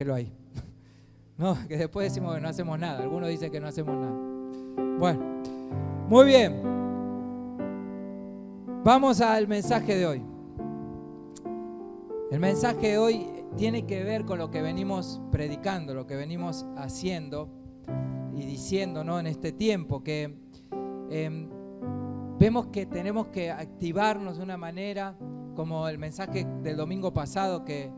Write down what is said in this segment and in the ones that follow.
déjelo ahí. No, que después decimos que no hacemos nada. Algunos dicen que no hacemos nada. Bueno, muy bien. Vamos al mensaje de hoy. El mensaje de hoy tiene que ver con lo que venimos predicando, lo que venimos haciendo y diciendo, ¿no? En este tiempo, que vemos que tenemos que activarnos de una manera, como el mensaje del domingo pasado, que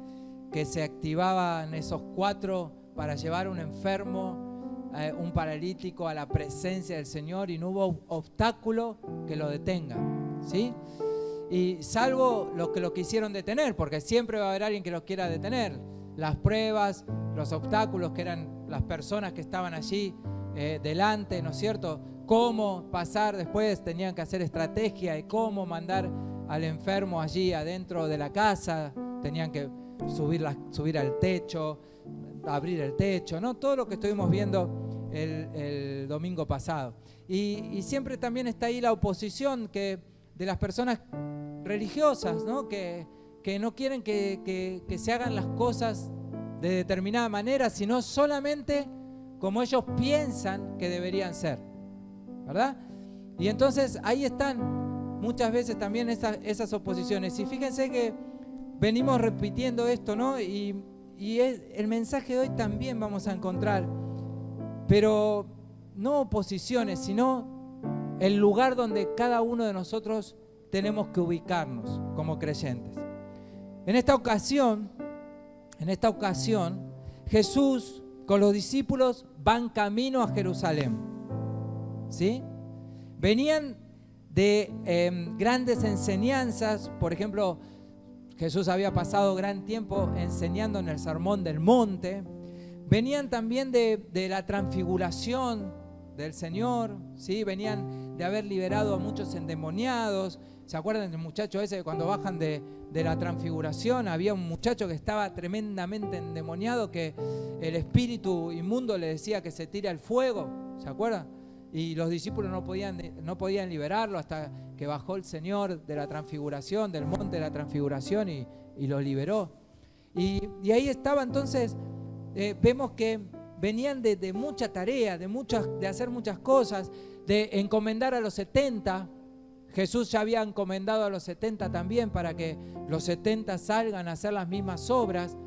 se activaban esos 4 para llevar a un enfermo, un paralítico a la presencia del Señor, y no hubo obstáculo que lo detenga, ¿sí? Y salvo los que lo quisieron detener, porque siempre va a haber alguien que los quiera detener. Las pruebas, los obstáculos, que eran las personas que estaban allí delante, ¿no es cierto? Cómo pasar después, tenían que hacer estrategia de cómo mandar al enfermo allí adentro de la casa, tenían que subir al techo, abrir el techo, ¿no? Todo lo que estuvimos viendo el domingo pasado. Y siempre también está ahí la oposición de las personas religiosas, ¿no? Que no quieren que se hagan las cosas de determinada manera, sino solamente como ellos piensan que deberían ser, ¿verdad? Y entonces ahí están muchas veces también esas oposiciones. Y fíjense que venimos repitiendo esto, ¿no? Y el mensaje de hoy también vamos a encontrar, pero no oposiciones, sino el lugar donde cada uno de nosotros tenemos que ubicarnos como creyentes. En esta ocasión, Jesús con los discípulos van camino a Jerusalén, ¿sí? Venían de grandes enseñanzas. Por ejemplo, Jesús había pasado gran tiempo enseñando en el Sermón del Monte. Venían también de la transfiguración del Señor, ¿sí? Venían de haber liberado a muchos endemoniados. ¿Se acuerdan del muchacho ese que cuando bajan de la transfiguración había un muchacho que estaba tremendamente endemoniado, que el espíritu inmundo le decía que se tire al fuego? ¿Se acuerdan? Y los discípulos no podían liberarlo hasta que bajó el Señor de la transfiguración, del monte de la transfiguración, y lo liberó. Y ahí estaba entonces, vemos que venían de mucha tarea, de hacer muchas cosas, de encomendar a los 70. Jesús ya había encomendado a los 70 también para que los 70 salgan a hacer las mismas obras,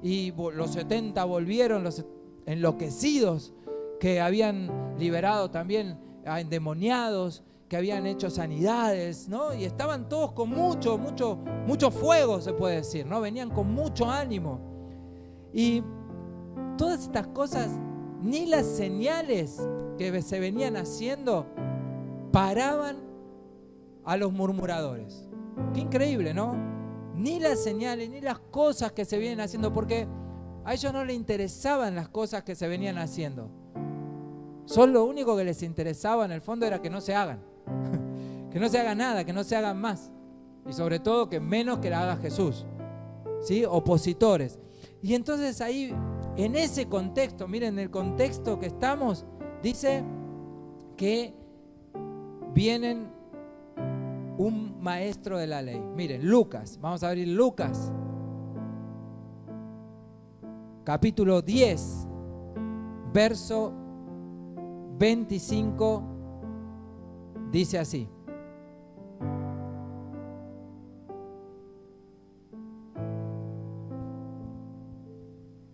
y los 70 volvieron, los enloquecidos, que habían liberado también a endemoniados, que habían hecho sanidades, ¿no? Y estaban todos con mucho fuego, se puede decir, ¿no? Venían con mucho ánimo. Y todas estas cosas, ni las señales que se venían haciendo paraban a los murmuradores. Qué increíble, ¿no? Ni las señales, ni las cosas que se vienen haciendo, porque a ellos no les interesaban las cosas que se venían haciendo. Solo lo único que les interesaba en el fondo era que no se hagan. Que no se haga nada, que no se hagan más. Y sobre todo que menos que la haga Jesús, ¿sí? Opositores. Y entonces ahí, en ese contexto, miren el contexto que estamos, dice que vienen un maestro de la ley. Miren, Lucas, vamos a abrir Lucas, capítulo 10, verso 25, dice así: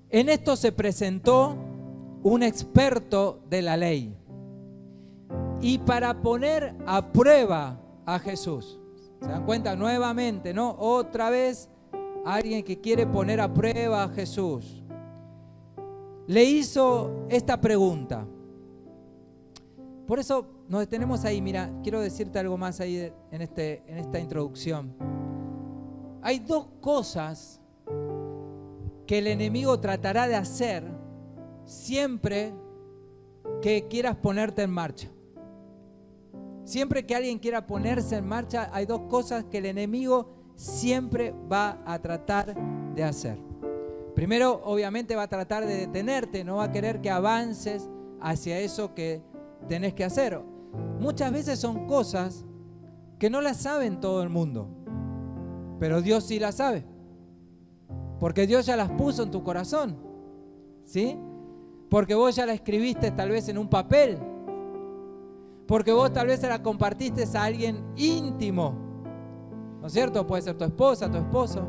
en esto se presentó un experto de la ley, y para poner a prueba a Jesús. ¿Se dan cuenta? Nuevamente, ¿no? Otra vez alguien que quiere poner a prueba a Jesús. Le hizo esta pregunta. Por eso nos detenemos ahí. Mira, quiero decirte algo más ahí en esta introducción. Hay 2 cosas que el enemigo tratará de hacer siempre que quieras ponerte en marcha. Siempre que alguien quiera ponerse en marcha, hay 2 cosas que el enemigo siempre va a tratar de hacer. Primero, obviamente, va a tratar de detenerte, no va a querer que avances hacia eso que tenés que hacer. Muchas veces son cosas que no las saben todo el mundo, pero Dios sí las sabe, porque Dios ya las puso en tu corazón. ¿sí? Porque vos ya la escribiste tal vez en un papel, porque vos tal vez se la compartiste a alguien íntimo, ¿no es cierto? Puede ser tu esposa, tu esposo.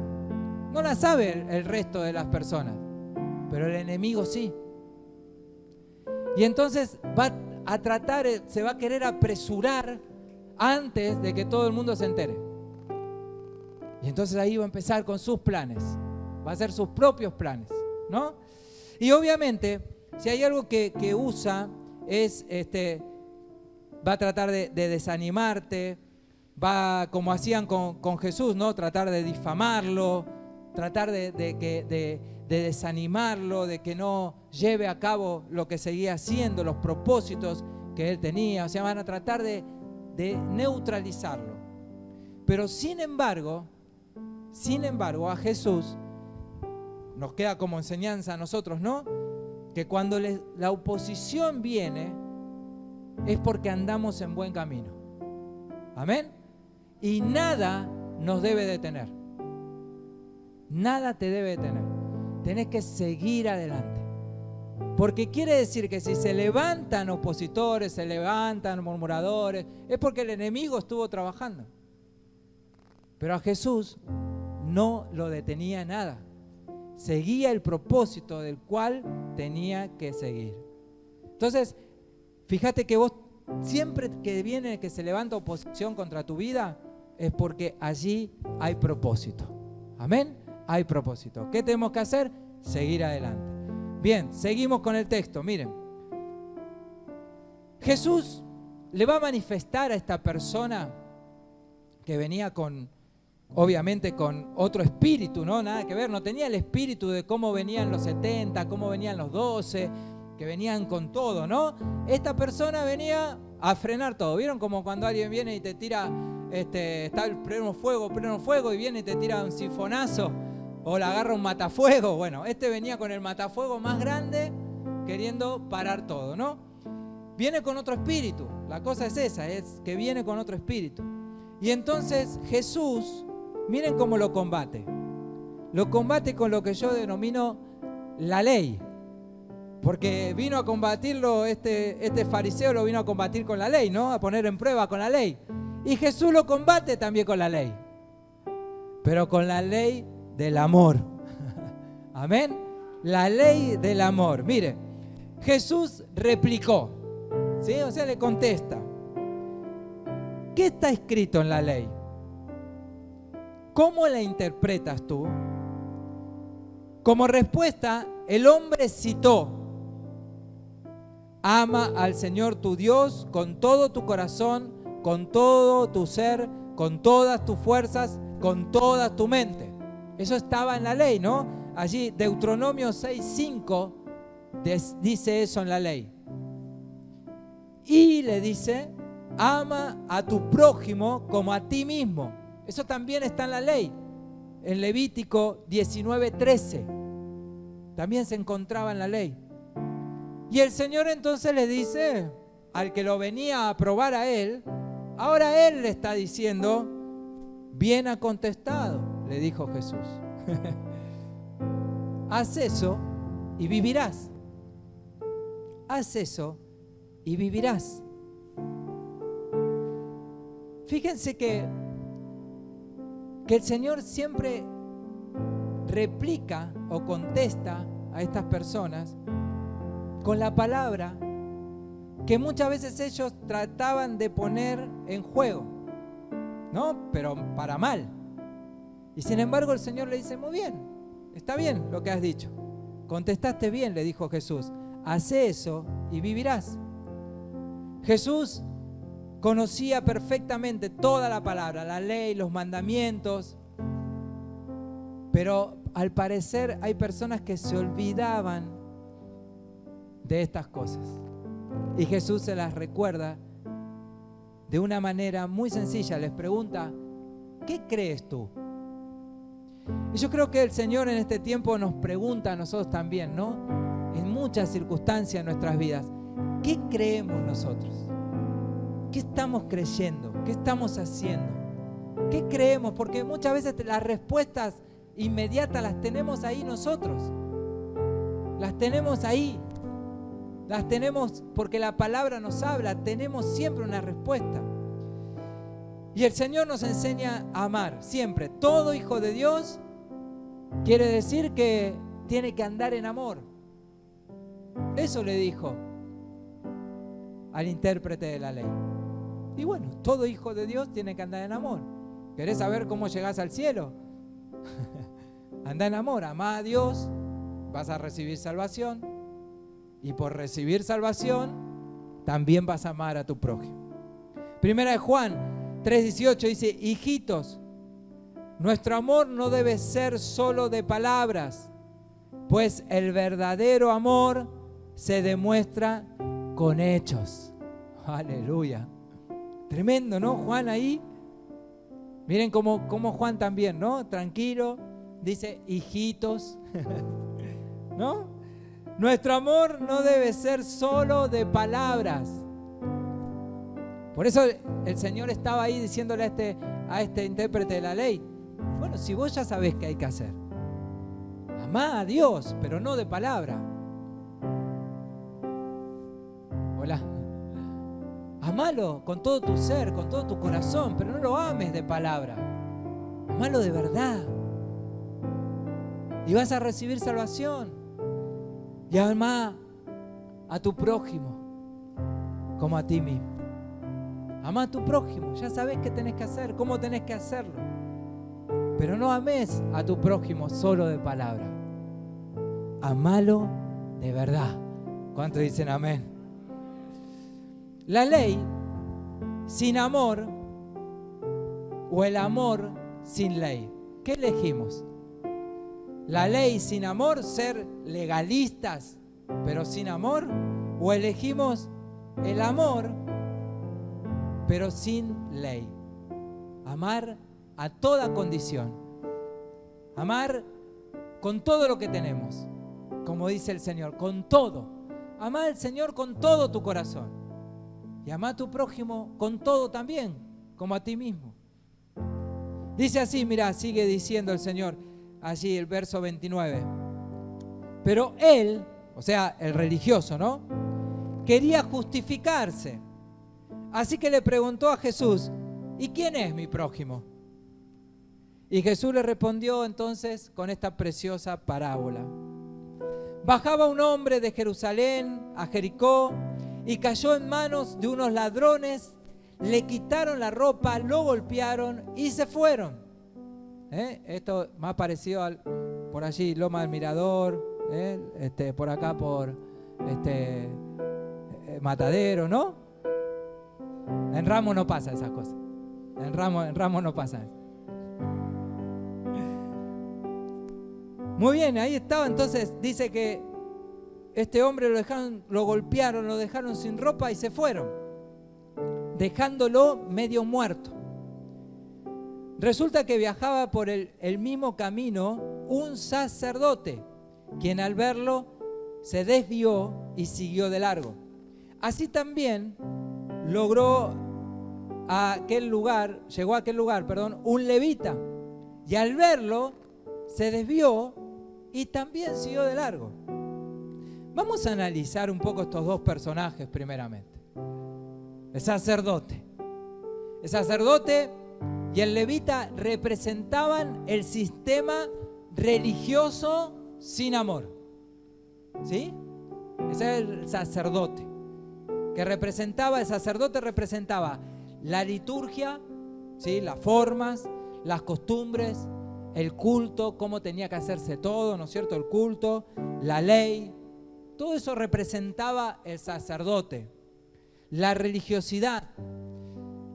No la sabe el resto de las personas, pero el enemigo sí. Y entonces va a tratar, se va a querer apresurar antes de que todo el mundo se entere. Y entonces ahí va a empezar con sus planes, va a hacer sus propios planes, ¿no? Y obviamente, si hay algo que usa, es va a tratar de desanimarte, va, como hacían con Jesús, ¿no? Tratar de difamarlo, tratar de desanimarlo, de que no lleve a cabo lo que seguía haciendo, los propósitos que él tenía. O sea, van a tratar de neutralizarlo. Pero sin embargo, a Jesús nos queda como enseñanza a nosotros, ¿no? Que cuando la oposición viene es porque andamos en buen camino. Amén. Y nada nos debe detener. Nada te debe detener. Tenés que seguir adelante. Porque quiere decir que si se levantan opositores, se levantan murmuradores, es porque el enemigo estuvo trabajando. Pero a Jesús no lo detenía nada. Seguía el propósito del cual tenía que seguir. Entonces, fíjate que vos siempre que se levanta oposición contra tu vida, es porque allí hay propósito. Amén. Hay propósito. ¿Qué tenemos que hacer? Seguir adelante. Bien, seguimos con el texto. Miren, Jesús le va a manifestar a esta persona que venía obviamente con otro espíritu, ¿no? Nada que ver, no tenía el espíritu de cómo venían los 70, cómo venían los 12, que venían con todo, ¿no? Esta persona venía a frenar todo. ¿Vieron como cuando alguien viene y te tira, está el pleno fuego, y viene y te tira un sifonazo o le agarra un matafuego? Bueno, venía con el matafuego más grande queriendo parar todo, ¿no? Viene con otro espíritu. La cosa es esa, es que viene con otro espíritu. Y entonces Jesús, miren cómo lo combate. Lo combate con lo que yo denomino la ley. Porque vino a combatirlo, este fariseo lo vino a combatir con la ley, ¿no? A poner en prueba con la ley. Y Jesús lo combate también con la ley. Pero con la ley del amor. Amén. La ley del amor. Mire, Jesús replicó, ¿sí? O sea, le contesta. ¿Qué está escrito en la ley? ¿Cómo la interpretas tú? Como respuesta, el hombre citó: ama al Señor tu Dios con todo tu corazón, con todo tu ser, con todas tus fuerzas, con toda tu mente. Eso estaba en la ley, ¿no? Allí, Deuteronomio 6:5 dice eso en la ley. Y le dice: ama a tu prójimo como a ti mismo. Eso también está en la ley. En Levítico 19:13 también se encontraba en la ley. Y el Señor entonces le dice al que lo venía a probar a él, ahora él le está diciendo: bien ha contestado, le dijo Jesús. Haz eso y vivirás. Haz eso y vivirás. Fíjense que el Señor siempre replica o contesta a estas personas con la palabra que muchas veces ellos trataban de poner en juego, ¿no? Pero para mal. Y sin embargo el Señor le dice: muy bien, está bien lo que has dicho. Contestaste bien, le dijo Jesús. Hacé eso y vivirás. Jesús conocía perfectamente toda la palabra, la ley, los mandamientos, pero al parecer hay personas que se olvidaban de estas cosas. Y Jesús se las recuerda de una manera muy sencilla. Les pregunta: ¿qué crees tú? Y yo creo que el Señor en este tiempo nos pregunta a nosotros también, ¿no? En muchas circunstancias en nuestras vidas, ¿qué creemos nosotros? ¿Qué estamos creyendo? ¿Qué estamos haciendo? ¿Qué creemos? Porque muchas veces las respuestas inmediatas las tenemos ahí nosotros. Las tenemos ahí. Las tenemos porque la palabra nos habla. Tenemos siempre una respuesta. Y el Señor nos enseña a amar siempre. Todo hijo de Dios quiere decir que tiene que andar en amor. Eso le dijo al intérprete de la ley. Y bueno, todo hijo de Dios tiene que andar en amor. ¿Querés saber cómo llegás al cielo? Anda en amor, amá a Dios, vas a recibir salvación. Y por recibir salvación, también vas a amar a tu prójimo. Primera de Juan 3:18 dice: hijitos, nuestro amor no debe ser solo de palabras, pues el verdadero amor se demuestra con hechos. Aleluya. Tremendo, ¿no? Juan ahí. Miren cómo Juan también, ¿no? Tranquilo. Dice, hijitos. ¿No? Nuestro amor no debe ser solo de palabras. Por eso el Señor estaba ahí diciéndole a este intérprete de la ley: bueno, si vos ya sabés qué hay que hacer, amá a Dios, pero no de palabra. Hola. Amalo con todo tu ser, con todo tu corazón, pero no lo ames de palabra. Amalo de verdad. Y vas a recibir salvación. Y amá a tu prójimo como a ti mismo. Amá a tu prójimo, ya sabés qué tenés que hacer, cómo tenés que hacerlo. Pero no ames a tu prójimo solo de palabra. Amalo de verdad. ¿Cuántos dicen amén? La ley sin amor o el amor sin ley. ¿Qué elegimos? La ley sin amor, ser legalistas, pero sin amor, o elegimos el amor, pero sin ley. Amar a toda condición. Amar con todo lo que tenemos, como dice el Señor, con todo. Amar al Señor con todo tu corazón. Y amá a tu prójimo con todo también, como a ti mismo. Dice así, mira, sigue diciendo el Señor, allí el verso 29. Pero él, o sea, el religioso, ¿no? Quería justificarse. Así que le preguntó a Jesús: ¿y quién es mi prójimo? Y Jesús le respondió entonces con esta preciosa parábola. Bajaba un hombre de Jerusalén a Jericó y cayó en manos de unos ladrones, le quitaron la ropa, lo golpearon y se fueron. Esto más parecido por allí, Loma del Mirador, por acá por Matadero, ¿no? En Ramos no pasa esas cosas. En Ramos no pasa eso. Muy bien, ahí estaba. Entonces dice que este hombre lo golpearon, lo dejaron sin ropa y se fueron, dejándolo medio muerto. Resulta que viajaba por el mismo camino un sacerdote, quien al verlo se desvió y siguió de largo. Así también llegó a aquel lugar, un levita, y al verlo se desvió y también siguió de largo. Vamos a analizar un poco estos dos personajes primeramente. El sacerdote y el levita representaban el sistema religioso sin amor. ¿Sí? Ese es el sacerdote. El sacerdote representaba la liturgia, ¿sí? Las formas, las costumbres, el culto, cómo tenía que hacerse todo, ¿no es cierto? El culto, la ley. Todo eso representaba el sacerdote. La religiosidad,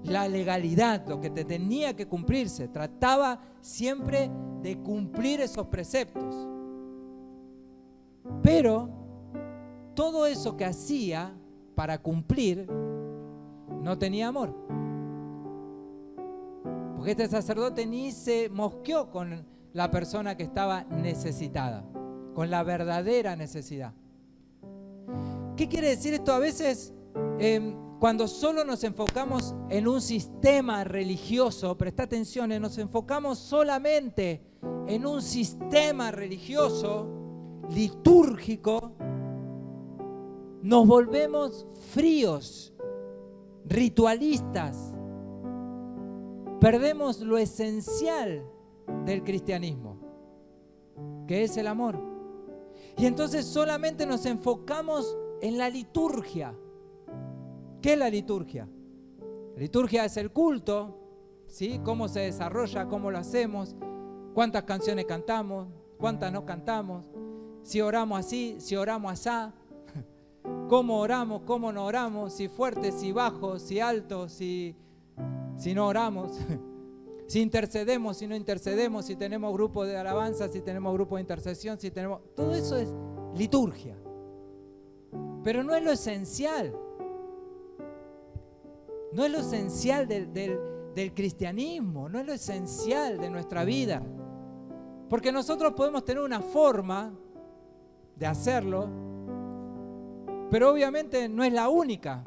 la legalidad, lo que te tenía que cumplirse. Trataba siempre de cumplir esos preceptos. Pero todo eso que hacía para cumplir no tenía amor. Porque este sacerdote ni se mosqueó con la persona que estaba necesitada, con la verdadera necesidad. ¿Qué quiere decir esto? A veces cuando solo nos enfocamos en un sistema religioso, presta atención, nos enfocamos solamente en un sistema religioso, litúrgico, nos volvemos fríos, ritualistas. Perdemos lo esencial del cristianismo, que es el amor. Y entonces solamente nos enfocamos en la liturgia. ¿Qué es la liturgia? La liturgia es el culto, ¿sí? Cómo se desarrolla, cómo lo hacemos, cuántas canciones cantamos, cuántas no cantamos, si oramos así, si oramos asá, cómo oramos, cómo no oramos, si fuerte, si bajo, si alto, si no oramos, si intercedemos, si no intercedemos, si tenemos grupo de alabanza, si tenemos grupo de intercesión, si tenemos... Todo eso es liturgia. Pero no es lo esencial. No es lo esencial del cristianismo, no es lo esencial de nuestra vida. Porque nosotros podemos tener una forma de hacerlo, pero obviamente no es la única.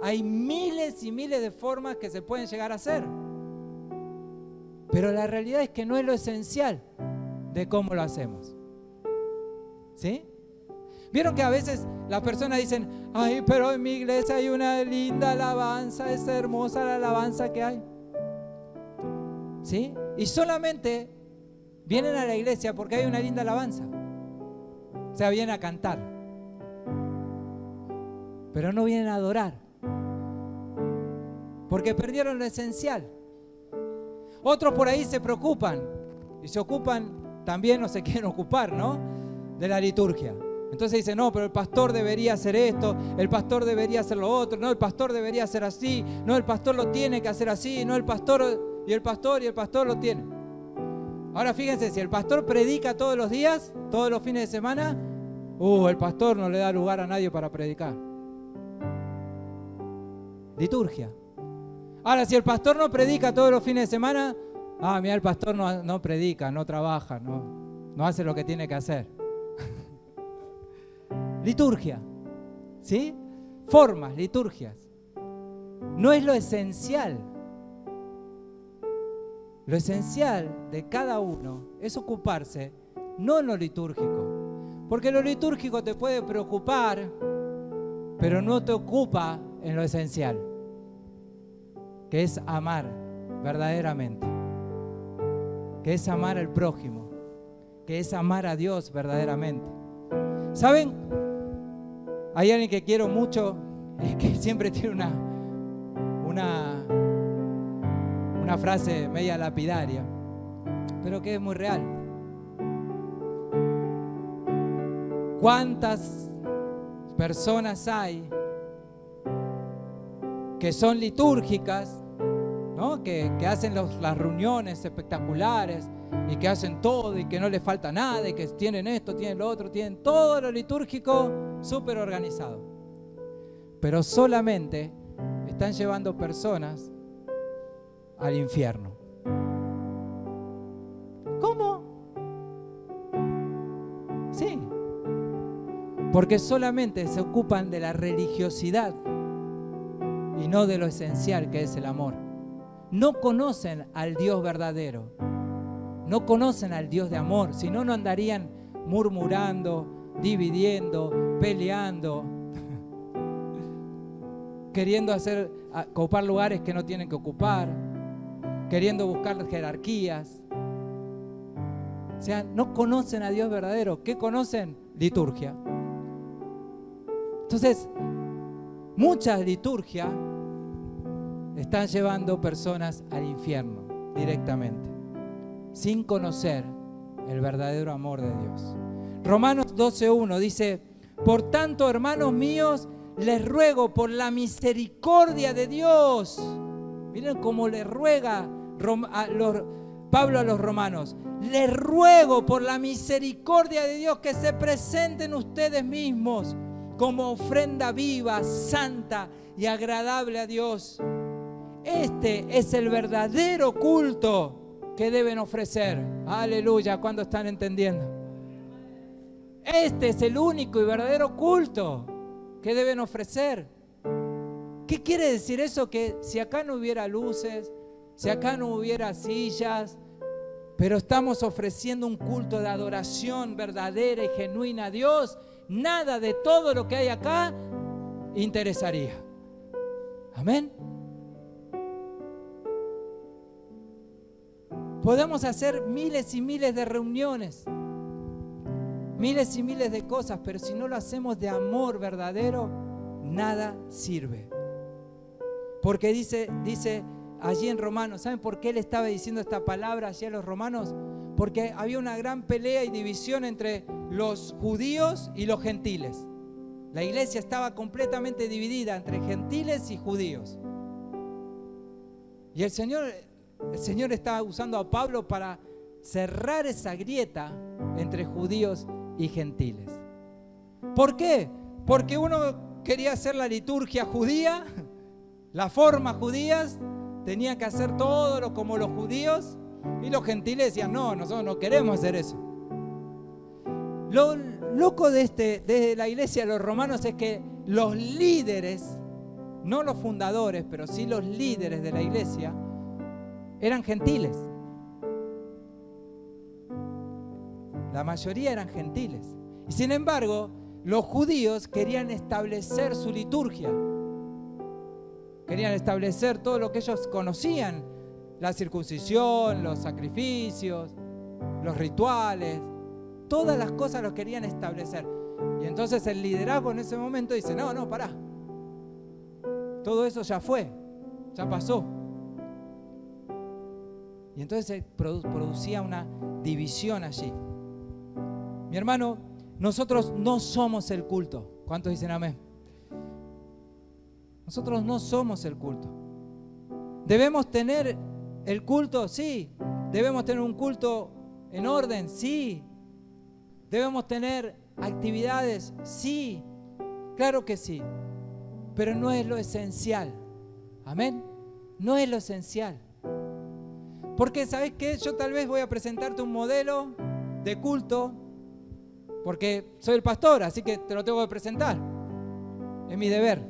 Hay miles y miles de formas que se pueden llegar a hacer. Pero la realidad es que no es lo esencial de cómo lo hacemos. ¿Sí? ¿Vieron que a veces las personas dicen, ay, pero en mi iglesia hay una linda alabanza, es hermosa la alabanza que hay? ¿Sí? Y solamente vienen a la iglesia porque hay una linda alabanza. O sea, vienen a cantar. Pero no vienen a adorar. Porque perdieron lo esencial. Otros por ahí se preocupan y se ocupan también, o se quieren ocupar, ¿no?, de la liturgia. Entonces dicen, no, pero el pastor debería hacer esto, el pastor debería hacer lo otro, no, el pastor debería hacer así, no, el pastor lo tiene que hacer así, no, el pastor lo tiene. Ahora fíjense, si el pastor predica todos los días, todos los fines de semana, el pastor no le da lugar a nadie para predicar. Liturgia. Ahora, si el pastor no predica todos los fines de semana, mira, el pastor no predica, no trabaja, no hace lo que tiene que hacer. Liturgia, ¿sí? Formas, liturgias. No es lo esencial. Lo esencial de cada uno es ocuparse, no en lo litúrgico. Porque lo litúrgico te puede preocupar, pero no te ocupa en lo esencial, que es amar verdaderamente, que es amar al prójimo, que es amar a Dios verdaderamente. ¿Saben? Hay alguien que quiero mucho y que siempre tiene una frase media lapidaria, pero que es muy real. ¿Cuántas personas hay que son litúrgicas, ¿no?, que hacen las reuniones espectaculares y que hacen todo y que no les falta nada y que tienen esto, tienen lo otro, tienen todo lo litúrgico súper organizado, pero solamente están llevando personas al infierno? ¿Cómo? Sí, porque solamente se ocupan de la religiosidad y no de lo esencial, que es el amor. No conocen al Dios verdadero, no conocen al Dios de amor, si no, no andarían murmurando, dividiendo, peleando, queriendo ocupar lugares que no tienen que ocupar, queriendo buscar jerarquías. O sea, no conocen a Dios verdadero. ¿Qué conocen? Liturgia. Entonces, muchas liturgias están llevando personas al infierno directamente, sin conocer el verdadero amor de Dios. Romanos 12:1 dice, por tanto, hermanos míos, les ruego por la misericordia de Dios. Miren cómo le ruega Pablo a los romanos. Les ruego por la misericordia de Dios que se presenten ustedes mismos como ofrenda viva, santa y agradable a Dios. Este es el verdadero culto que deben ofrecer. Aleluya, ¿cuándo están entendiendo? Este es el único y verdadero culto que deben ofrecer. ¿Qué quiere decir eso? Que si acá no hubiera luces, si acá no hubiera sillas, pero estamos ofreciendo un culto de adoración verdadera y genuina a Dios, nada de todo lo que hay acá interesaría. Amén. Podemos hacer miles y miles de reuniones, miles y miles de cosas, pero si no lo hacemos de amor verdadero, nada sirve. Porque dice allí en Romanos, ¿saben por qué él estaba diciendo esta palabra allí a los romanos? Porque había una gran pelea y división entre los judíos y los gentiles. La iglesia estaba completamente dividida entre gentiles y judíos. Y el Señor estaba usando a Pablo para cerrar esa grieta entre judíos y gentiles. ¿Por qué? Porque uno quería hacer la liturgia judía, las formas judías, tenía que hacer todo como los judíos, y los gentiles decían, no, nosotros no queremos hacer eso. Lo loco de la iglesia de los romanos es que los líderes, no los fundadores, pero sí los líderes de la iglesia, eran gentiles. La mayoría eran gentiles. Y sin embargo, los judíos querían establecer su liturgia. Querían establecer todo lo que ellos conocían. La circuncisión, los sacrificios, los rituales. Todas las cosas los querían establecer. Y entonces el liderazgo en ese momento dice, no, pará. Todo eso ya fue, ya pasó. Y entonces se producía una división allí. Mi hermano, nosotros no somos el culto. ¿Cuántos dicen amén? Nosotros no somos el culto. ¿Debemos tener el culto? Sí. ¿Debemos tener un culto en orden? Sí. ¿Debemos tener actividades? Sí. Claro que sí. Pero no es lo esencial. Amén. No es lo esencial. Porque, ¿sabes qué? Yo tal vez voy a presentarte un modelo de culto, porque soy el pastor, así que te lo tengo que presentar. Es mi deber.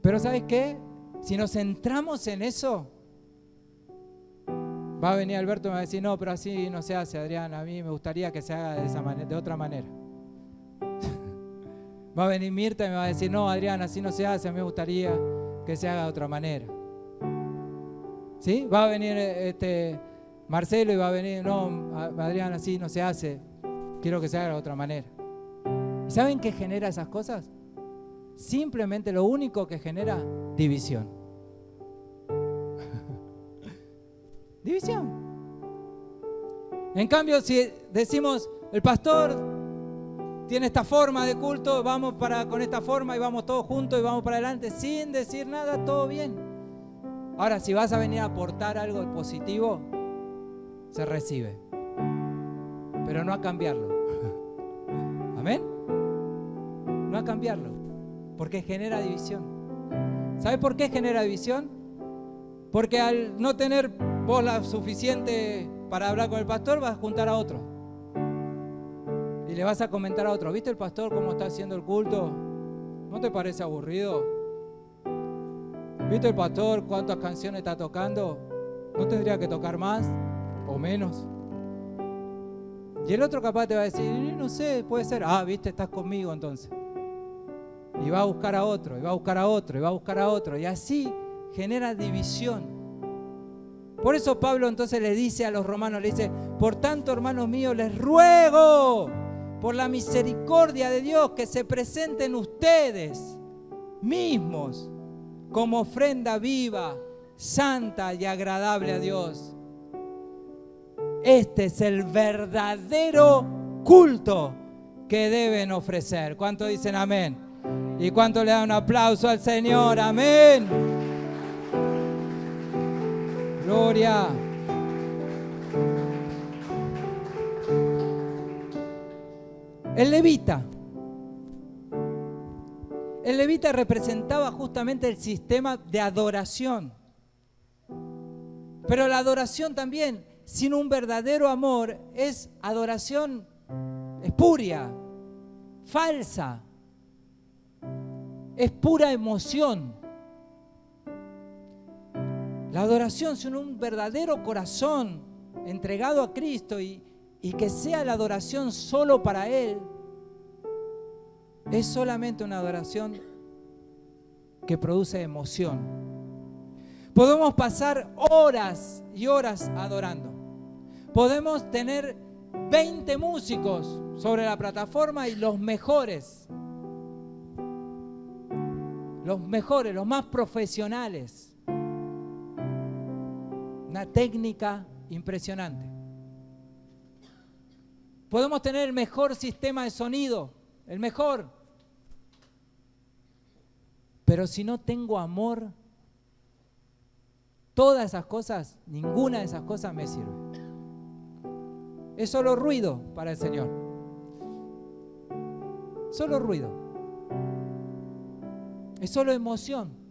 Pero ¿sabes qué? Si nos centramos en eso, va a venir Alberto y me va a decir, no, pero así no se hace, Adrián, a mí me gustaría que se haga de otra manera. Va a venir Mirta y me va a decir, no, Adrián, así no se hace, a mí me gustaría que se haga de otra manera. ¿Sí? Va a venir Marcelo y va a venir, no, Adrián, así no se hace, quiero que se haga de otra manera. ¿Y saben qué genera esas cosas? Simplemente lo único que genera, división. División. En cambio, si decimos, el pastor tiene esta forma de culto, vamos con esta forma y vamos todos juntos y vamos para adelante, sin decir nada, todo bien. Ahora, si vas a venir a aportar algo positivo, se recibe. Pero no a cambiarlo. ¿Amén? No a cambiarlo. Porque genera división. ¿Sabes por qué genera división? Porque al no tener voz la suficiente para hablar con el pastor, vas a juntar a otro. Y le vas a comentar a otro. ¿Viste el pastor cómo está haciendo el culto? ¿No te parece aburrido? ¿Viste el pastor cuántas canciones está tocando? ¿No tendría que tocar más o menos? Y el otro capaz te va a decir, no sé, puede ser. Ah, viste, estás conmigo entonces. Y va a buscar a otro, y va a buscar a otro, y va a buscar a otro. Y así genera división. Por eso Pablo entonces le dice a los romanos, le dice, por tanto, hermanos míos, les ruego por la misericordia de Dios que se presenten ustedes mismos como ofrenda viva, santa y agradable a Dios. Este es el verdadero culto que deben ofrecer. ¿Cuántos dicen amén? ¿Y cuánto le dan un aplauso al Señor? Amén. Gloria. El levita representaba justamente el sistema de adoración. Pero la adoración también, sin un verdadero amor, es adoración espuria, falsa. Es pura emoción. La adoración es un verdadero corazón entregado a Cristo y que sea la adoración solo para Él. Es solamente una adoración que produce emoción. Podemos pasar horas y horas adorando. Podemos tener 20 músicos sobre la plataforma y los mejores, los más profesionales. Una técnica impresionante. Podemos tener el mejor sistema de sonido, el mejor. Pero si no tengo amor, todas esas cosas, ninguna de esas cosas me sirve. Es solo ruido para el Señor. Solo ruido. Es solo emoción.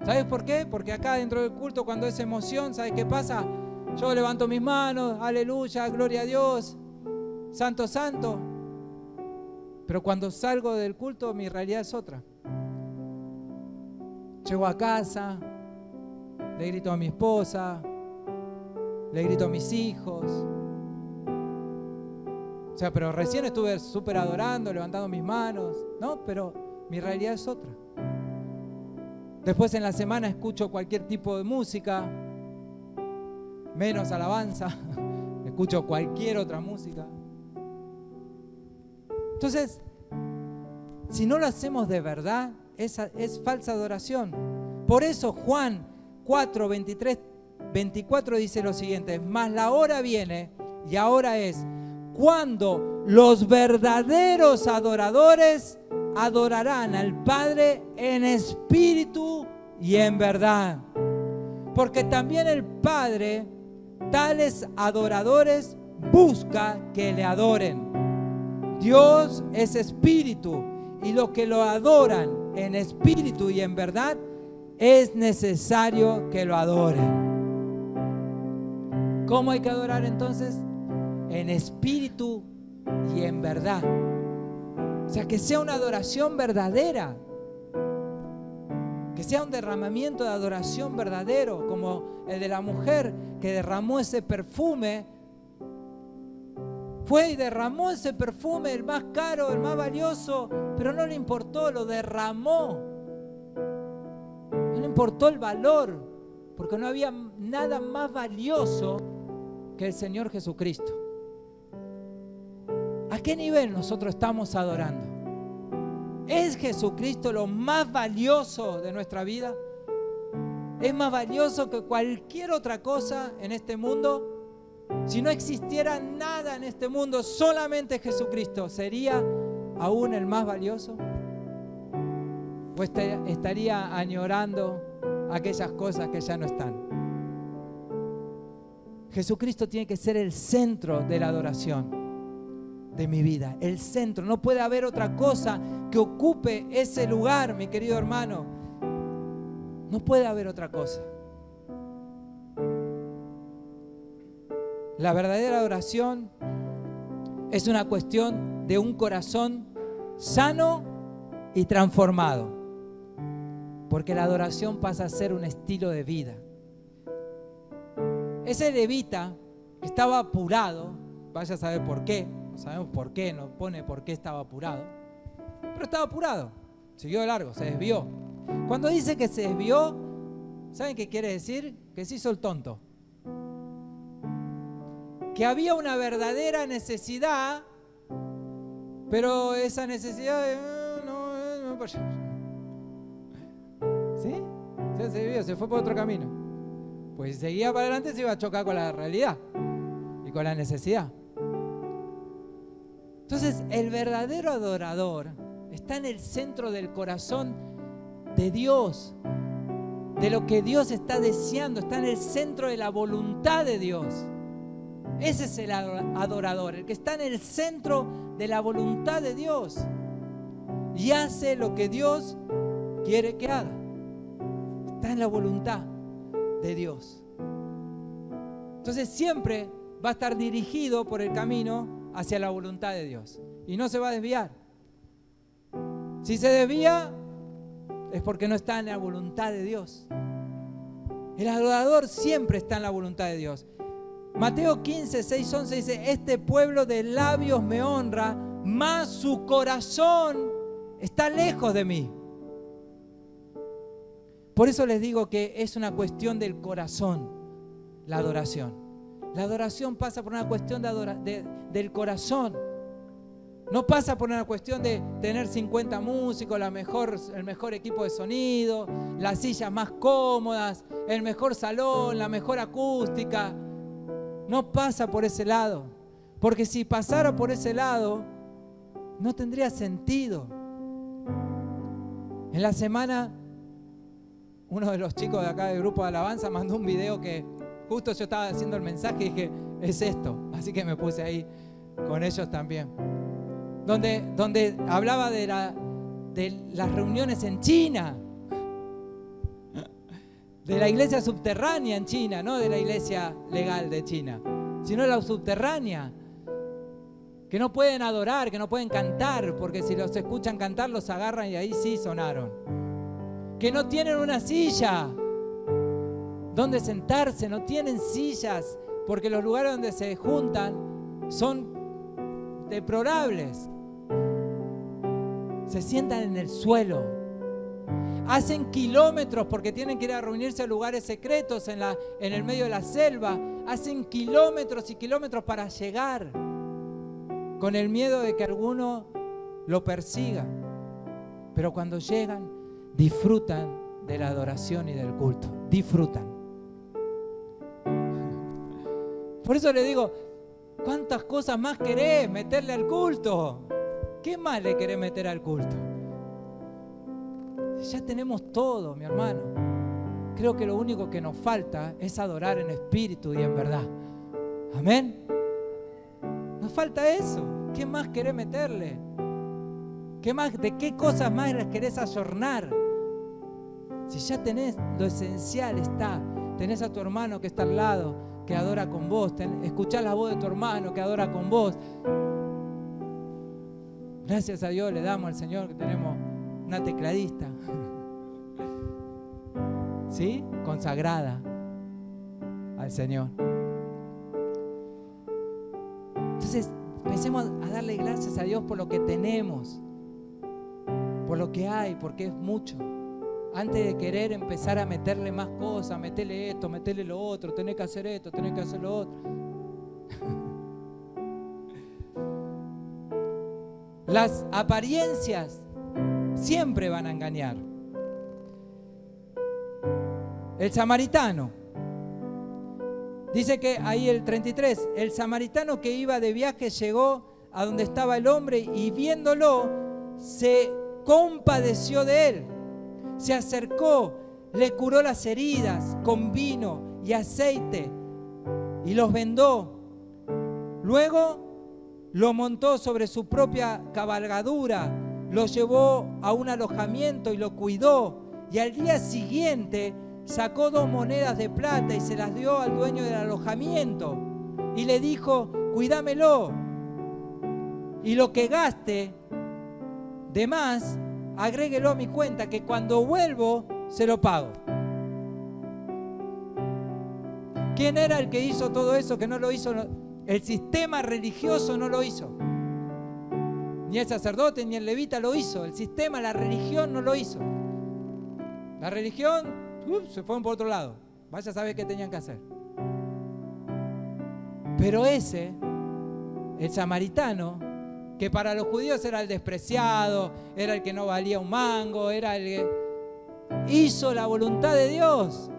¿Sabes por qué? Porque acá dentro del culto, cuando es emoción, ¿sabes qué pasa? Yo levanto mis manos, aleluya, gloria a Dios, santo, santo. Pero cuando salgo del culto, mi realidad es otra. Llego a casa, le grito a mi esposa, le grito a mis hijos. O sea, pero recién estuve súper adorando, levantando mis manos, ¿no? Pero mi realidad es otra. Después en la semana escucho cualquier tipo de música, menos alabanza, escucho cualquier otra música. Entonces, si no lo hacemos de verdad, es falsa adoración. Por eso Juan 4, 23, 24 dice lo siguiente: mas la hora viene, y ahora es, cuando los verdaderos adoradores adorarán al Padre en espíritu y en verdad. Porque también el Padre, tales adoradores, busca que le adoren. Dios es espíritu, y los que lo adoran en espíritu y en verdad, es necesario que lo adoren. ¿Cómo hay que adorar entonces? En espíritu y en verdad. O sea, que sea una adoración verdadera, que sea un derramamiento de adoración verdadero, como el de la mujer que derramó ese perfume. Fue y derramó ese perfume, el más caro, el más valioso, pero no le importó, lo derramó. No le importó el valor, porque no había nada más valioso que el Señor Jesucristo. ¿A qué nivel nosotros estamos adorando? ¿Es Jesucristo lo más valioso de nuestra vida? ¿Es más valioso que cualquier otra cosa en este mundo? Si no existiera nada en este mundo, solamente Jesucristo, ¿sería aún el más valioso? ¿O estaría añorando aquellas cosas que ya no están? Jesucristo tiene que ser el centro de la adoración de mi vida, el centro. No puede haber otra cosa que ocupe ese lugar, mi querido hermano. No puede haber otra cosa. La verdadera adoración es una cuestión de un corazón sano y transformado, porque la adoración pasa a ser un estilo de vida. Ese levita estaba apurado, vaya a saber por qué, no sabemos por qué, no pone por qué estaba apurado, pero estaba apurado, siguió de largo, se desvió. Cuando dice que se desvió, ¿saben qué quiere decir? Que se hizo el tonto. Que había una verdadera necesidad, pero esa necesidad no. ¿Sí? Se desvió, se fue por otro camino. Pues si seguía para adelante se iba a chocar con la realidad y con la necesidad. Entonces, el verdadero adorador está en el centro del corazón de Dios, de lo que Dios está deseando, está en el centro de la voluntad de Dios. Ese es el adorador, el que está en el centro de la voluntad de Dios y hace lo que Dios quiere que haga. Está en la voluntad de Dios. Entonces siempre va a estar dirigido por el camino hacia la voluntad de Dios y no se va a desviar. Si se desvía es porque no está en la voluntad de Dios. El adorador siempre está en la voluntad de Dios. Mateo 15, 6, 11 dice: este pueblo de labios me honra, mas su corazón está lejos de mí. Por eso les digo que es una cuestión del corazón, la adoración. La adoración pasa por una cuestión del corazón. No pasa por una cuestión de tener 50 músicos, el mejor equipo de sonido, las sillas más cómodas, el mejor salón, la mejor acústica. No pasa por ese lado. Porque si pasara por ese lado, no tendría sentido. En la semana, uno de los chicos de acá del grupo de alabanza mandó un video que justo yo estaba haciendo el mensaje y dije, es esto. Así que me puse ahí con ellos también. Donde hablaba de las reuniones en China, de la iglesia subterránea en China, no de la iglesia legal de China, sino la subterránea, que no pueden adorar, que no pueden cantar, porque si los escuchan cantar los agarran y ahí sí sonaron. Que no tienen una silla donde sentarse, no tienen sillas, porque los lugares donde se juntan son deplorables. Se sientan en el suelo. Hacen kilómetros porque tienen que ir a reunirse a lugares secretos en el medio de la selva. Hacen kilómetros y kilómetros para llegar, con el miedo de que alguno lo persiga. Pero cuando llegan, disfrutan de la adoración y del culto. Disfrutan. Por eso le digo, ¿cuántas cosas más querés meterle al culto? ¿Qué más le querés meter al culto? Ya tenemos todo, mi hermano. Creo que lo único que nos falta es adorar en espíritu y en verdad. Amén. Nos falta eso. ¿Qué más querés meterle? ¿Qué más, de qué cosas más les querés ayornar? Si ya tenés lo esencial, está. Tenés a tu hermano que está al lado, que adora con vos. Escuchás la voz de tu hermano que adora con vos. Gracias a Dios le damos al Señor que tenemos una tecladista, ¿sí? Consagrada al Señor. Entonces, empecemos a darle gracias a Dios por lo que tenemos, por lo que hay, porque es mucho. Antes de querer empezar a meterle más cosas, meterle esto, meterle lo otro, tenés que hacer esto, tenés que hacer lo otro. Las apariencias siempre van a engañar. El samaritano, dice que ahí el 33, el samaritano que iba de viaje llegó a donde estaba el hombre y viéndolo se compadeció de él. Se acercó, le curó las heridas con vino y aceite y los vendó. Luego lo montó sobre su propia cabalgadura, lo llevó a un alojamiento y lo cuidó. Y al día siguiente sacó 2 monedas de plata y se las dio al dueño del alojamiento. Y le dijo, cuídamelo. Y lo que gaste de más, agréguelo a mi cuenta, que cuando vuelvo se lo pago. ¿Quién era el que hizo todo eso? Que no lo hizo. El sistema religioso no lo hizo. Ni el sacerdote ni el levita lo hizo. El sistema, la religión no lo hizo. La religión se fueron por otro lado. Vaya a saber qué tenían que hacer. Pero ese, el samaritano, que para los judíos era el despreciado, era el que no valía un mango, era el que hizo la voluntad de Dios.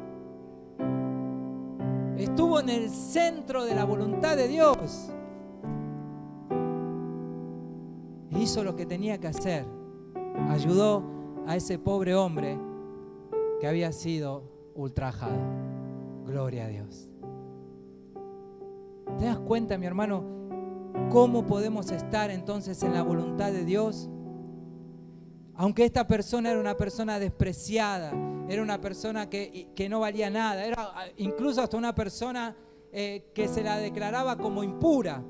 Estuvo en el centro de la voluntad de Dios. Hizo lo que tenía que hacer. Ayudó a ese pobre hombre que había sido ultrajado. Gloria a Dios. ¿Te das cuenta, mi hermano, cómo podemos estar entonces en la voluntad de Dios? Aunque esta persona era una persona despreciada, era una persona que no valía nada, era incluso hasta una persona que se la declaraba como impura,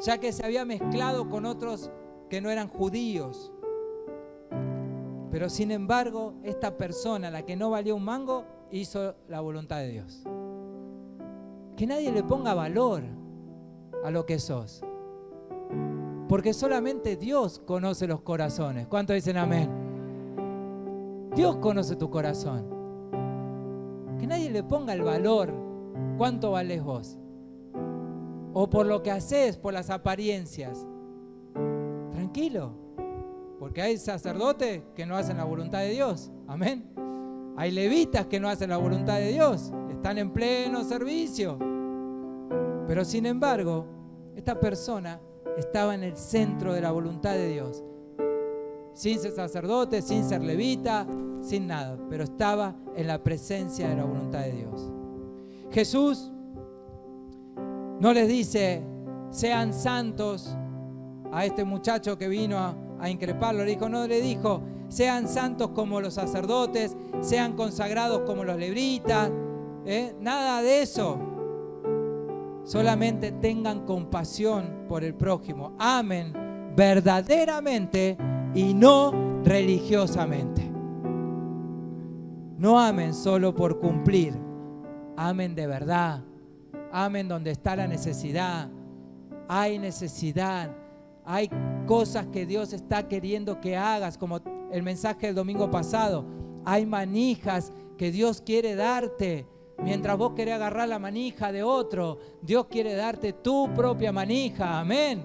ya que se había mezclado con otros que no eran judíos. Pero sin embargo, esta persona, la que no valía un mango, hizo la voluntad de Dios. Que nadie le ponga valor a lo que sos. Porque solamente Dios conoce los corazones. ¿Cuántos dicen amén? Dios conoce tu corazón. Que nadie le ponga el valor. ¿Cuánto valés vos? O por lo que haces, por las apariencias. Tranquilo. Porque hay sacerdotes que no hacen la voluntad de Dios. Amén. Hay levitas que no hacen la voluntad de Dios. Están en pleno servicio. Pero sin embargo, esta persona estaba en el centro de la voluntad de Dios. Sin ser sacerdote, sin ser levita, sin nada. Pero estaba en la presencia de la voluntad de Dios. Jesús no les dice, sean santos a este muchacho que vino a increparlo. No le dijo, sean santos como los sacerdotes, sean consagrados como los levitas. Nada de eso. Solamente tengan compasión por el prójimo. Amen verdaderamente y no religiosamente. No amen solo por cumplir. Amen de verdad. Amen donde está la necesidad. Hay necesidad. Hay cosas que Dios está queriendo que hagas, como el mensaje del domingo pasado. Hay manijas que Dios quiere darte. Mientras vos querés agarrar la manija de otro, Dios quiere darte tu propia manija. Amén.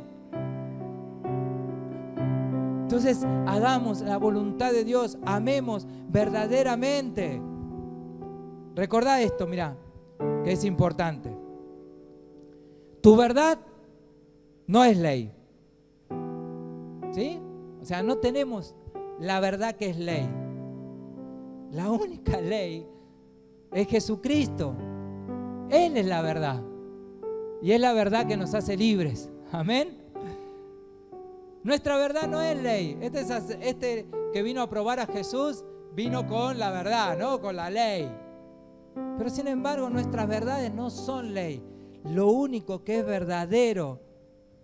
Entonces, hagamos la voluntad de Dios. Amemos verdaderamente. Recordá esto, mirá, que es importante. Tu verdad no es ley. ¿Sí? O sea, no tenemos la verdad que es ley. La única ley es Jesucristo. Él es la verdad. Y es la verdad que nos hace libres. Amén. Nuestra verdad no es ley. Este que vino a probar a Jesús vino con la verdad, ¿no? Con la ley. Pero sin embargo, nuestras verdades no son ley. Lo único que es verdadero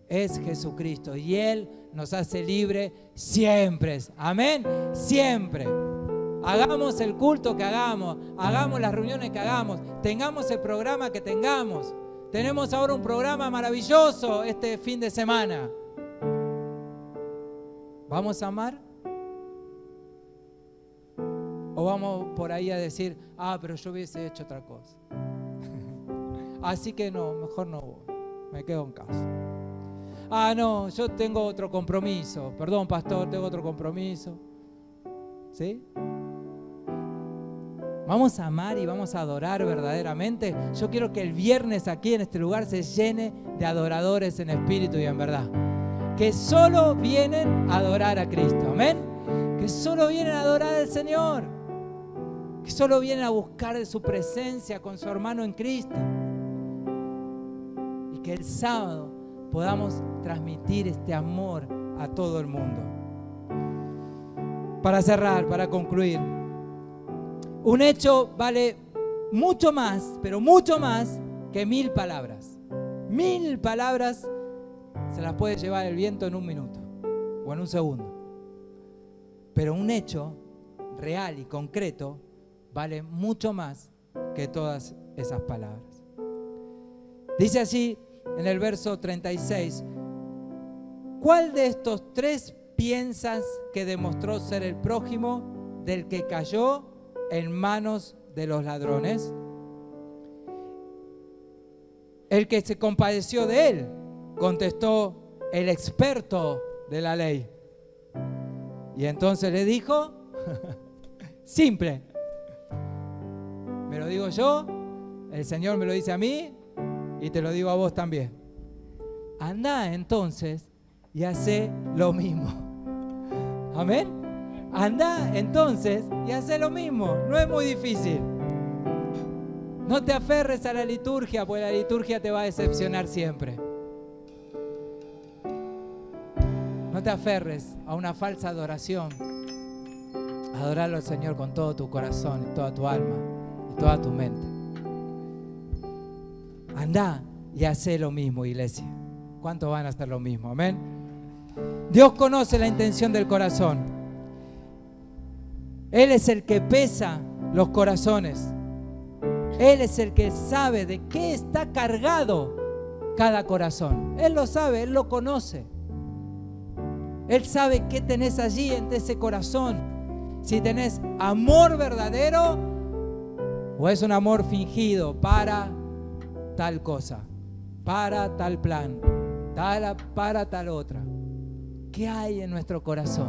es Jesucristo. Y Él nos hace libre siempre. Amén. Siempre. Hagamos el culto que hagamos las reuniones que hagamos, tengamos el programa que tengamos. Tenemos ahora un programa maravilloso este fin de semana. ¿Vamos a amar? ¿O vamos por ahí a decir, pero yo hubiese hecho otra cosa? Así que no, mejor no voy, me quedo en casa. No, yo tengo otro compromiso. Perdón, pastor, tengo otro compromiso. ¿Sí? Vamos a amar y vamos a adorar verdaderamente. Yo quiero que el viernes aquí en este lugar se llene de adoradores en espíritu y en verdad. Que solo vienen a adorar a Cristo. Amén. Que solo vienen a adorar al Señor. Que solo vienen a buscar de su presencia con su hermano en Cristo. Y que el sábado podamos transmitir este amor a todo el mundo. Para cerrar, para concluir. Un hecho vale mucho más, pero mucho más que 1000 palabras. 1000 palabras se las puede llevar el viento en un minuto o en un segundo. Pero un hecho real y concreto vale mucho más que todas esas palabras. Dice así en el verso 36, ¿cuál de estos 3 piensas que demostró ser el prójimo del que cayó en manos de los ladrones? El que se compadeció de él, contestó el experto de la ley. Y entonces le dijo, simple, me lo digo yo, el Señor me lo dice a mí y te lo digo a vos también. Andá entonces y hacé lo mismo. Amén. Andá entonces y hacé lo mismo. No es muy difícil. No te aferres a la liturgia, porque la liturgia te va a decepcionar siempre. No te aferres a una falsa adoración. Adorarlo al Señor con todo tu corazón, y toda tu alma y toda tu mente. Andá y hacé lo mismo, iglesia. ¿Cuántos van a hacer lo mismo? Amén. Dios conoce la intención del corazón. Él es el que pesa los corazones. Él es el que sabe de qué está cargado cada corazón. Él lo sabe, Él lo conoce. Él sabe qué tenés allí en ese corazón. Si tenés amor verdadero o es un amor fingido para tal cosa, para tal plan, para tal otra. ¿Qué hay en nuestro corazón?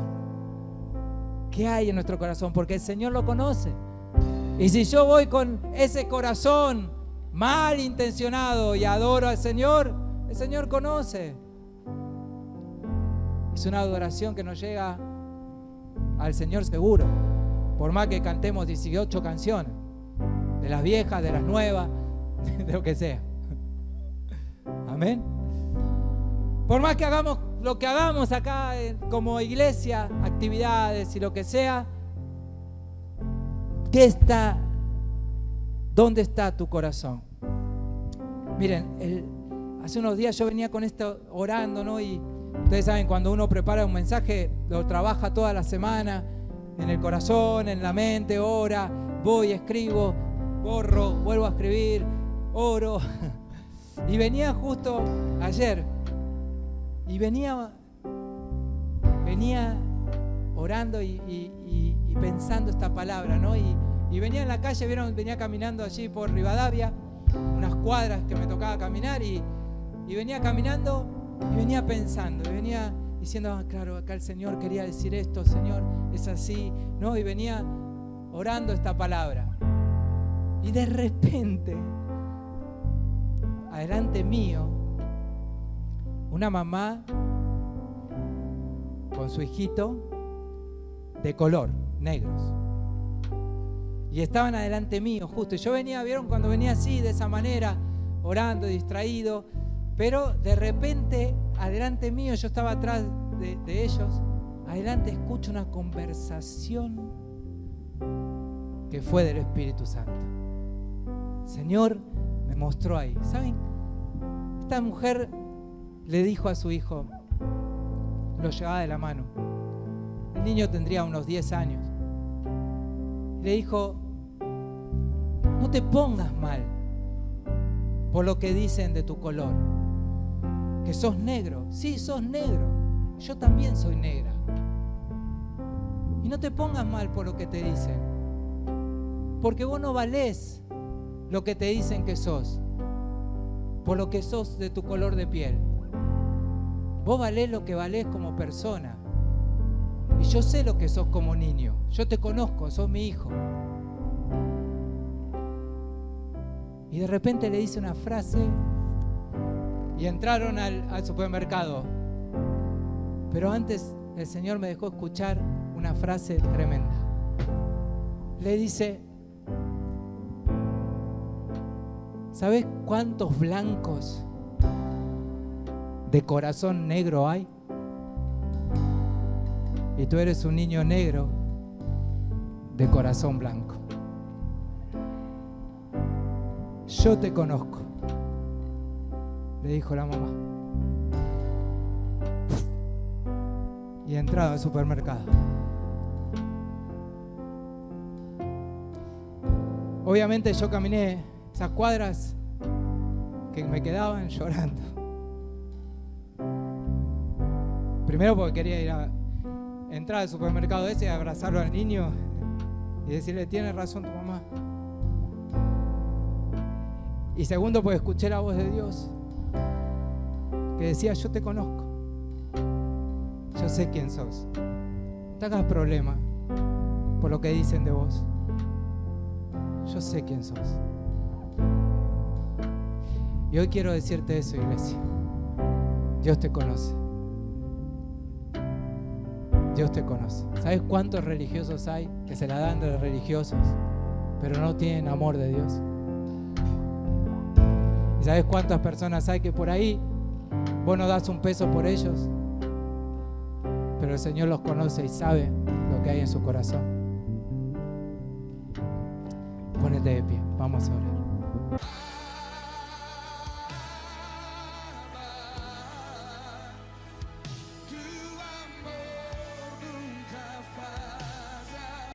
¿Qué hay en nuestro corazón? Porque el Señor lo conoce. Y si yo voy con ese corazón malintencionado y adoro al Señor, el Señor conoce. Es una adoración que nos llega al Señor seguro. Por más que cantemos 18 canciones, de las viejas, de las nuevas, de lo que sea. Amén. Por más que hagamos lo que hagamos acá como iglesia, actividades y lo que sea, ¿dónde está tu corazón? Miren, hace unos días yo venía con esto orando, ¿no? Y ustedes saben, cuando uno prepara un mensaje, lo trabaja toda la semana, en el corazón, en la mente, ora, voy, escribo, borro, vuelvo a escribir, oro. Y venía justo ayer, y venía orando y pensando esta palabra, ¿no? Y venía en la calle, venía caminando allí por Rivadavia, unas cuadras que me tocaba caminar, y venía caminando y venía pensando, y venía diciendo, claro, acá el Señor quería decir esto, Señor, es así, ¿no? Y venía orando esta palabra. Y de repente, adelante mío, una mamá con su hijito de color, negros. Y estaban adelante mío, justo. Y yo venía, ¿vieron? Cuando venía así, de esa manera, orando, distraído. Pero de repente, adelante mío, yo estaba atrás de ellos. Adelante escucho una conversación que fue del Espíritu Santo. El Señor me mostró ahí. ¿Saben? Esta mujer le dijo a su hijo, lo llevaba de la mano. El niño tendría unos 10 años. Le dijo, no te pongas mal por lo que dicen de tu color, que sos negro. Sí, sos negro. Yo también soy negra. Y no te pongas mal por lo que te dicen, porque vos no valés lo que te dicen que sos, por lo que sos de tu color de piel. Vos valés lo que valés como persona. Y yo sé lo que sos como niño. Yo te conozco, sos mi hijo. Y de repente le dice una frase y entraron al supermercado. Pero antes el Señor me dejó escuchar una frase tremenda. Le dice, ¿sabés cuántos blancos de corazón negro hay? Y tú eres un niño negro de corazón blanco. Yo te conozco, le dijo la mamá. Y entraba al supermercado. Obviamente yo caminé esas cuadras que me quedaban llorando. Primero porque quería ir a entrar al supermercado ese y abrazarlo al niño y decirle, tiene razón tu mamá. Y segundo porque escuché la voz de Dios que decía, yo te conozco, yo sé quién sos, no te hagas problema por lo que dicen de vos, yo sé quién sos. Y hoy quiero decirte eso, iglesia. Dios te conoce. Dios te conoce. ¿Sabes cuántos religiosos hay que se la dan de los religiosos, pero no tienen amor de Dios? ¿Y sabes cuántas personas hay que por ahí vos no das un peso por ellos, pero el Señor los conoce y sabe lo que hay en su corazón? Ponete de pie, vamos a orar.